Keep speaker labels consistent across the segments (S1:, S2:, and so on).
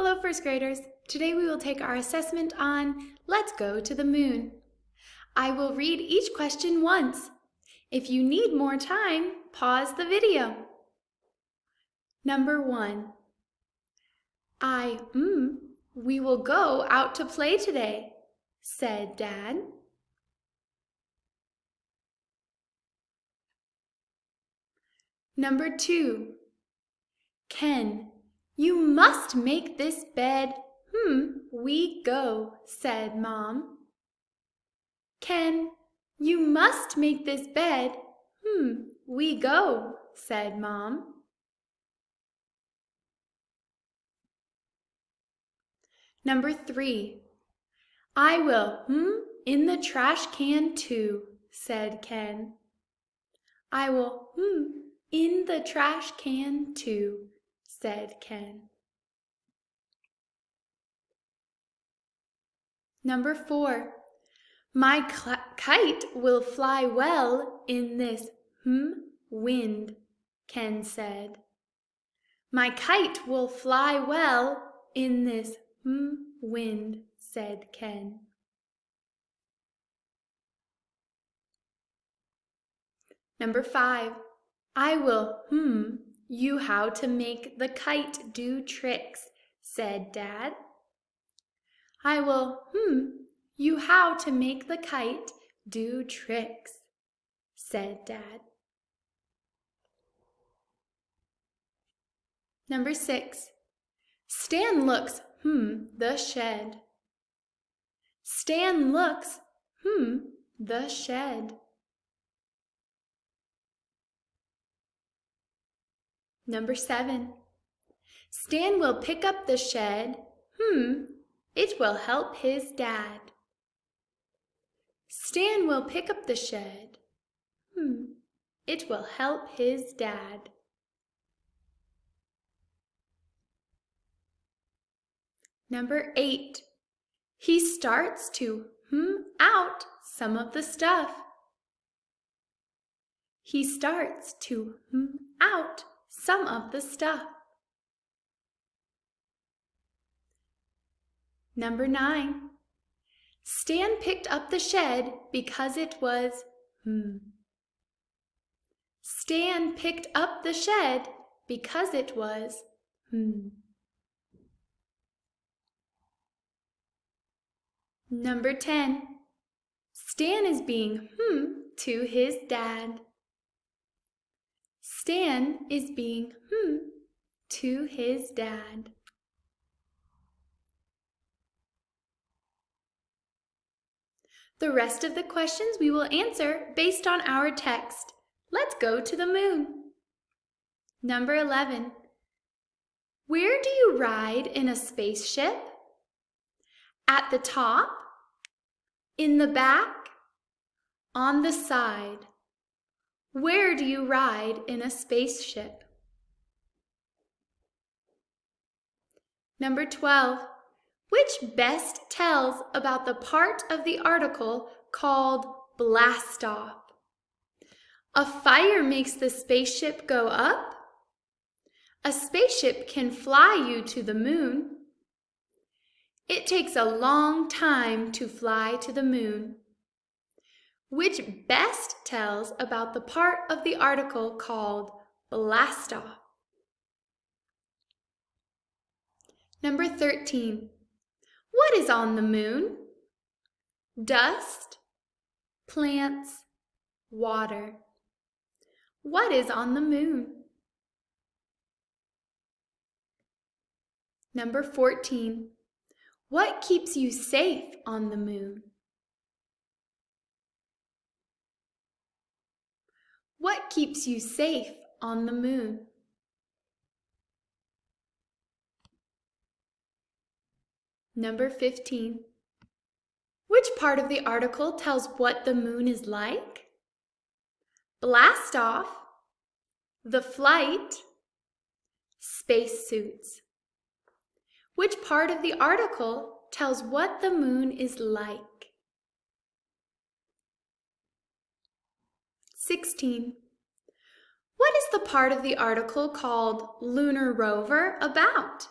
S1: Hello, first graders. Today we will take our assessment on Let's Go to the Moon. I will read each question once. If you need more time, pause the video. Number 1. We will go out to play today, said Dad. Number 2. Ken, you must make this bed. We go, said Mom. Ken, you must make this bed. We go, said Mom. Number 3. I will, in the trash can too, said Ken. I will, in the trash can too, said Ken. Number 4. My kite will fly well in this, wind, Ken said. My kite will fly well in this, wind, said Ken. Number 5. I will, you how to make the kite do tricks, said Dad. I will, you how to make the kite do tricks, said Dad. Number 6. Stan looks, the shed. Stan looks, the shed. Number 7. Stan will pick up the shed, it will help his dad. Stan will pick up the shed, it will help his dad. Number 8. He starts to, out some of the stuff. He starts to, out some of the stuff. Number 9. Stan picked up the shed because it was, Stan picked up the shed because it was, Number 10. Stan is being, to his dad. Stan is being, to his dad. The rest of the questions we will answer based on our text. Let's go to the moon. Number 11. Where do you ride in a spaceship? At the top? In the back? On the side? Where do you ride in a spaceship? Number 12. Which best tells about the part of the article called blast off? A fire makes the spaceship go up. A spaceship can fly you to the moon. It takes a long time to fly to the moon. Which best tells about the part of the article called blast off? Number 13. What is on the moon? Dust, plants, water. What is on the moon? Number 14. What keeps you safe on the moon? What keeps you safe on the moon? Number 15. Which part of the article tells what the moon is like? Blast off, the flight, spacesuits. Which part of the article tells what the moon is like? 16. What is the part of the article called Lunar Rover about?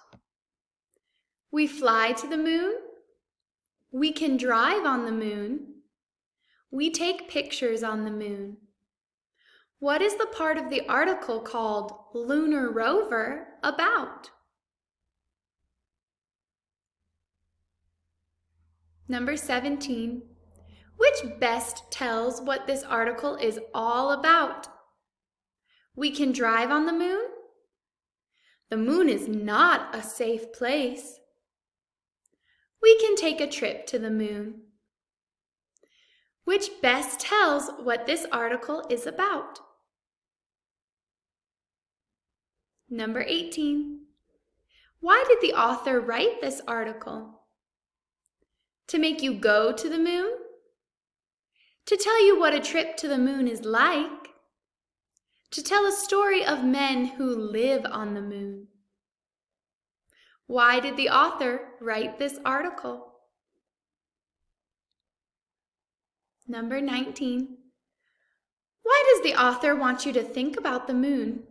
S1: We fly to the moon. We can drive on the moon. We take pictures on the moon. What is the part of the article called Lunar Rover about? Number 17. Which best tells what this article is all about? We can drive on the moon. The moon is not a safe place. We can take a trip to the moon. Which best tells what this article is about? Number 18. Why did the author write this article? To make you go to the moon? To tell you what a trip to the moon is like? To tell a story of men who live on the moon? Why did the author write this article? Number 19. Why does the author want you to think about the moon?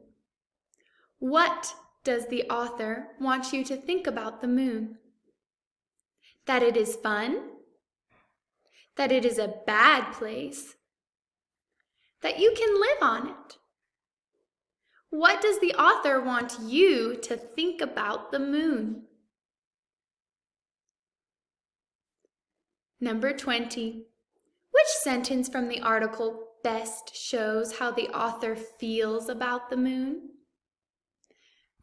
S1: What does the author want you to think about the moon? That it is fun? That it is a bad place? That you can live on it? What does the author want you to think about the moon? Number 20. Which sentence from the article best shows how the author feels about the moon?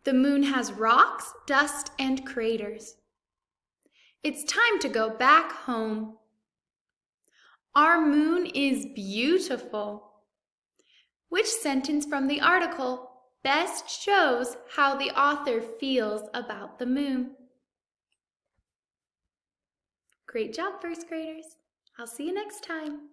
S1: The moon has rocks, dust, and craters. It's time to go back home. Our moon is beautiful. Which sentence from the article best shows how the author feels about the moon? Great job, first graders. I'll see you next time.